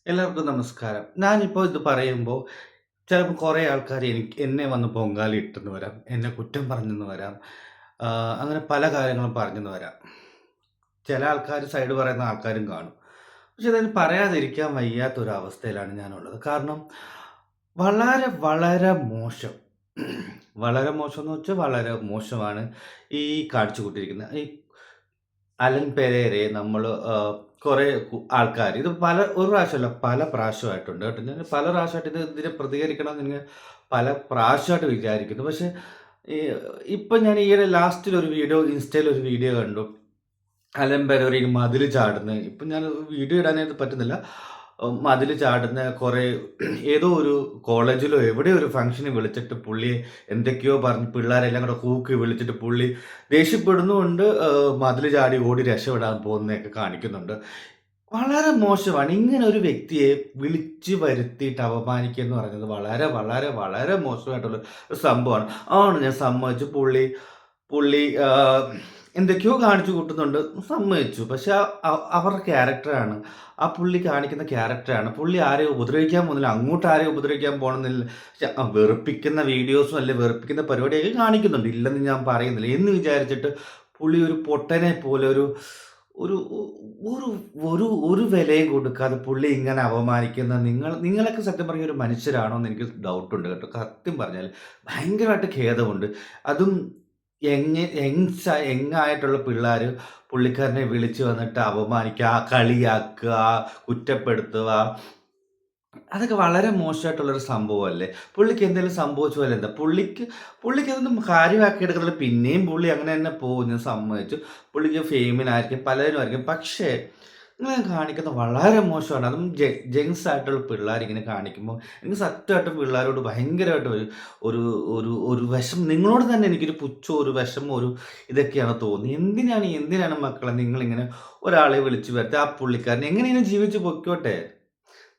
എല്ലാവർക്കും നമസ്കാരം. ഞാനിപ്പോൾ ഇത് പറയുമ്പോൾ ചിലപ്പോൾ കുറേ ആൾക്കാർ എന്നെ വന്ന് പൊങ്കാല ഇട്ടെന്ന് വരാം. എന്നെ കുറ്റം പറഞ്ഞെന്ന് വരാം. അങ്ങനെ പല കാര്യങ്ങളും പറഞ്ഞെന്ന് വരാം. ചില ആൾക്കാർ സൈഡ് പറയുന്ന ആൾക്കാരും കാണും. പക്ഷെ ഇതിന് പറയാതിരിക്കാൻ വയ്യാത്തൊരവസ്ഥയിലാണ് ഞാനുള്ളത്. കാരണം വളരെ, വളരെ മോശം. വളരെ മോശം എന്ന് വെച്ചാൽ വളരെ മോശമാണ് ഈ കാണിച്ചുകൂട്ടിയിരിക്കുന്നത്. ഈ അലൻ പെരേരയെ നമ്മള് കുറെ ആൾക്കാര് ഇത് ഒരു പ്രാവശ്യമല്ല പല പ്രാവശ്യമായിട്ടുണ്ട് കേട്ടോ. ഞാൻ പല പ്രാവശ്യമായിട്ട് ഇതിനെ പ്രതികരിക്കണമെന്ന് ഇങ്ങനെ പല പ്രാവശ്യമായിട്ട് വിചാരിക്കുന്നു. പക്ഷെ ഈ ഇപ്പൊ ഞാൻ ഈയിടെ ലാസ്റ്റിൽ ഒരു വീഡിയോ ഇൻസ്റ്റയിൽ ഒരു വീഡിയോ കണ്ടു. അലൻ പെരേര ഈ മതില് ചാടുന്ന ഇപ്പൊ ഞാൻ വീഡിയോ ഇടാനായിട്ട് പറ്റുന്നില്ല. മതില് ചാടുന്ന കുറെ ഏതോ ഒരു കോളേജിലോ എവിടെയോ ഒരു ഫംഗ്ഷന് വിളിച്ചിട്ട് പുള്ളിയെ എന്തൊക്കെയോ പറഞ്ഞ് പിള്ളേരെല്ലാം കൂടെ കൂക്കി വിളിച്ചിട്ട് പുള്ളി ദേഷ്യപ്പെടുന്നുമുണ്ട്. മതില് ചാടി ഓടി രക്ഷപ്പെടാൻ പോകുന്നതൊക്കെ കാണിക്കുന്നുണ്ട്. വളരെ മോശമാണ്. ഇങ്ങനെ ഒരു വ്യക്തിയെ വിളിച്ചു വരുത്തിയിട്ട് അപമാനിക്കുക എന്ന് പറയുന്നത് വളരെ, വളരെ, വളരെ മോശമായിട്ടുള്ള ഒരു സംഭവമാണ്. ഞാൻ സമ്മതിച്ചു. പുള്ളി പുള്ളി എന്തൊക്കെയോ കാണിച്ചു കൂട്ടുന്നുണ്ട്. സമ്മതിച്ചു. പക്ഷെ അവരുടെ ക്യാരക്ടറാണ്. ആ പുള്ളി കാണിക്കുന്ന ക്യാരക്ടറാണ്. പുള്ളി ആരെയും ഉപദ്രവിക്കാൻ പോകുന്നില്ല. അങ്ങോട്ട് ആരെയും ഉപദ്രവിക്കാൻ പോണമെന്നില്ല. പക്ഷെ വെറുപ്പിക്കുന്ന വീഡിയോസും അല്ലെ വെറുപ്പിക്കുന്ന പരിപാടിയൊക്കെ കാണിക്കുന്നുണ്ട്. ഇല്ലെന്ന് ഞാൻ പറയുന്നില്ല. എന്ന് വിചാരിച്ചിട്ട് പുള്ളി ഒരു പൊട്ടനെ പോലെ ഒരു ഒരു ഒരു ഒരു ഒരു വിലയും കൊടുക്കാതെ പുള്ളി ഇങ്ങനെ അപമാനിക്കുന്ന നിങ്ങളൊക്കെ സത്യം പറഞ്ഞ ഒരു മനുഷ്യരാണോ എന്ന് എനിക്ക് ഡൗട്ടുണ്ട് കേട്ടോ. സത്യം പറഞ്ഞാൽ ഭയങ്കരമായിട്ട് ഖേദമുണ്ട്. അതും യങ്ങായിട്ടുള്ള പിള്ളേർ പുള്ളിക്കാരനെ വിളിച്ച് വന്നിട്ട് അപമാനിക്കുക, കളിയാക്കുക, കുറ്റപ്പെടുത്തുക. അതൊക്കെ വളരെ മോശമായിട്ടുള്ളൊരു സംഭവമല്ലേ? പുള്ളിക്ക് എന്തെങ്കിലും സംഭവിച്ചു പോയാൽ എന്താ? പുള്ളിക്ക് അതൊന്നും കാര്യമാക്കി എടുക്കുന്നില്ല. പിന്നെയും പുള്ളി അങ്ങനെ തന്നെ പോകും. ഞാൻ സമ്മതിച്ചു. പുള്ളിക്ക് ഫെയിമിനായിരിക്കും, പലതിനുമായിരിക്കും. പക്ഷേ ഇങ്ങനെ കാണിക്കുന്നത് വളരെ മോശമാണ്. അതും ജെൻസ് ആയിട്ടുള്ള പിള്ളേരിങ്ങനെ കാണിക്കുമ്പോൾ എനിക്ക് സത്യമായിട്ടും പിള്ളേരോട് ഭയങ്കരമായിട്ട് ഒരു ഒരു ഒരു നിങ്ങളോട് തന്നെ എനിക്കൊരു പുച്ഛവും, ഒരു വിഷമവും, ഇതൊക്കെയാണ് തോന്നുന്നത്. എന്തിനാണ് മക്കളെ നിങ്ങളിങ്ങനെ ഒരാളെ വിളിച്ചു വരുത്തി ആ പുള്ളിക്കാരൻ എങ്ങനെയെങ്കിലും ജീവിച്ച് പൊയ്ക്കോട്ടെ.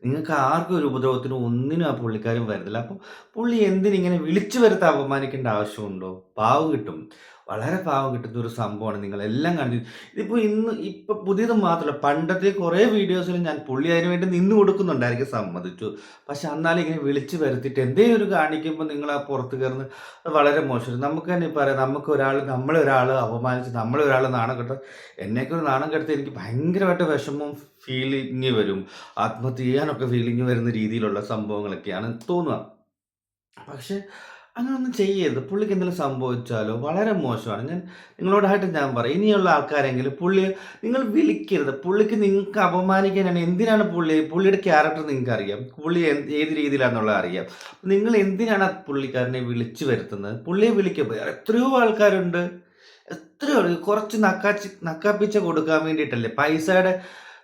നിങ്ങൾക്ക് ആർക്കും ഒരു ഉപദ്രവത്തിനും ഒന്നിനും ആ പുള്ളിക്കാരൻ വരുന്നില്ല. അപ്പം പുള്ളി എന്തിനിങ്ങനെ വിളിച്ചു വരുത്തി അപമാനിക്കേണ്ട ആവശ്യമുണ്ടോ? പാവം കിട്ടും. വളരെ പാവം കിട്ടുന്ന ഒരു സംഭവമാണ് നിങ്ങളെല്ലാം കാണിച്ചത്. ഇപ്പൊ പുതിയത് മാത്രമല്ല, പണ്ടത്തെ കുറേ വീഡിയോസിൽ ഞാൻ പുള്ളി അതിന് വേണ്ടി നിന്ന് കൊടുക്കുന്നുണ്ടായിരിക്കും, സമ്മതിച്ചു. പക്ഷെ എന്നാലും ഇങ്ങനെ വിളിച്ചു വരുത്തിയിട്ട് എന്തേലും ഒരു കാണിക്കുമ്പോൾ നിങ്ങൾ ആ പുറത്ത് കയറുന്നത് അത് വളരെ മോശം. നമുക്ക് തന്നെ പറയാം, നമ്മളെ ഒരാൾ അപമാനിച്ച് നമ്മളെ ഒരാൾ നാണം കെട്ട എന്നെയൊക്കെ ഒരു നാണം കെടുത്ത് എനിക്ക് ഭയങ്കരമായിട്ട് വിഷമവും ഫീലിംഗ് വരും. ആത്മഹത്യ ചെയ്യാനൊക്കെ ഫീലിംഗ് വരുന്ന രീതിയിലുള്ള സംഭവങ്ങളൊക്കെയാണ് തോന്നുക. പക്ഷെ അങ്ങനൊന്നും ചെയ്യരുത്. പുള്ളിക്ക് എന്തെങ്കിലും സംഭവിച്ചാലോ വളരെ മോശമാണ്. നിങ്ങളോടായിട്ട് ഞാൻ പറയും, ഇനിയുള്ള ആൾക്കാരെങ്കിലും നിങ്ങൾ വിളിക്കരുത്. പുള്ളിക്ക് നിങ്ങൾക്ക് അപമാനിക്കാനാണ്. എന്തിനാണ് പുള്ളിയുടെ ക്യാരക്ടർ നിങ്ങൾക്കറിയാം. പുള്ളി ഏത് രീതിയിലാണെന്നുള്ളത് അറിയാം. നിങ്ങൾ എന്തിനാണ് ആ പുള്ളിക്കാരനെ വിളിച്ചു വരുത്തുന്നത്? പുള്ളിയെ വിളിക്കുക. എത്രയോ ആൾക്കാരുണ്ട്. എത്രയോ കുറച്ച് നക്കാപ്പിച്ച കൊടുക്കാൻ വേണ്ടിയിട്ടല്ലേ, പൈസയുടെ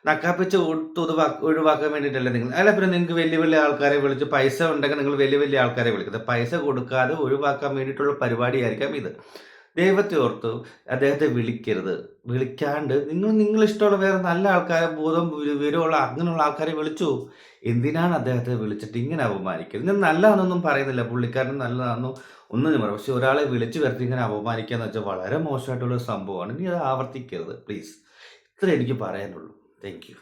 നക്കാപ്പിച്ച കൊടുത്ത് ഒഴിവാക്കാൻ വേണ്ടിയിട്ടല്ലേ നിങ്ങൾ. അല്ല പിന്നെ നിങ്ങൾക്ക് വലിയ വലിയ ആൾക്കാരെ വിളിച്ച് പൈസ ഉണ്ടെങ്കിൽ നിങ്ങൾ വലിയ വലിയ ആൾക്കാരെ വിളിക്കുന്നത്. പൈസ കൊടുക്കാതെ ഒഴിവാക്കാൻ വേണ്ടിയിട്ടുള്ള പരിപാടിയായിരിക്കാം ഇത്. ദൈവത്തെ ഓർത്ത് അദ്ദേഹത്തെ വിളിക്കരുത്. വിളിക്കാണ്ട് നിങ്ങളിഷ്ടമുള്ള വേറെ നല്ല ആൾക്കാരെ, വിവരമുള്ള അങ്ങനെയുള്ള ആൾക്കാരെ വിളിച്ചു. എന്തിനാണ് അദ്ദേഹത്തെ വിളിച്ചിട്ട് ഇങ്ങനെ അപമാനിക്കുന്നത്? ഞാൻ നല്ലതാണെന്നൊന്നും പറയുന്നില്ല, പുള്ളിക്കാരൻ നല്ലതാണെന്നോ ഒന്നും ഞാൻ പറയാം. പക്ഷെ ഒരാളെ വിളിച്ചു വരുത്തി ഇങ്ങനെ അപമാനിക്കുക എന്ന് വെച്ചാൽ വളരെ മോശമായിട്ടുള്ള ഒരു സംഭവമാണ്. ഇനി അത് ആവർത്തിക്കരുത് പ്ലീസ്. ഇത്രേ എനിക്ക് പറയാനുള്ളൂ. Thank you.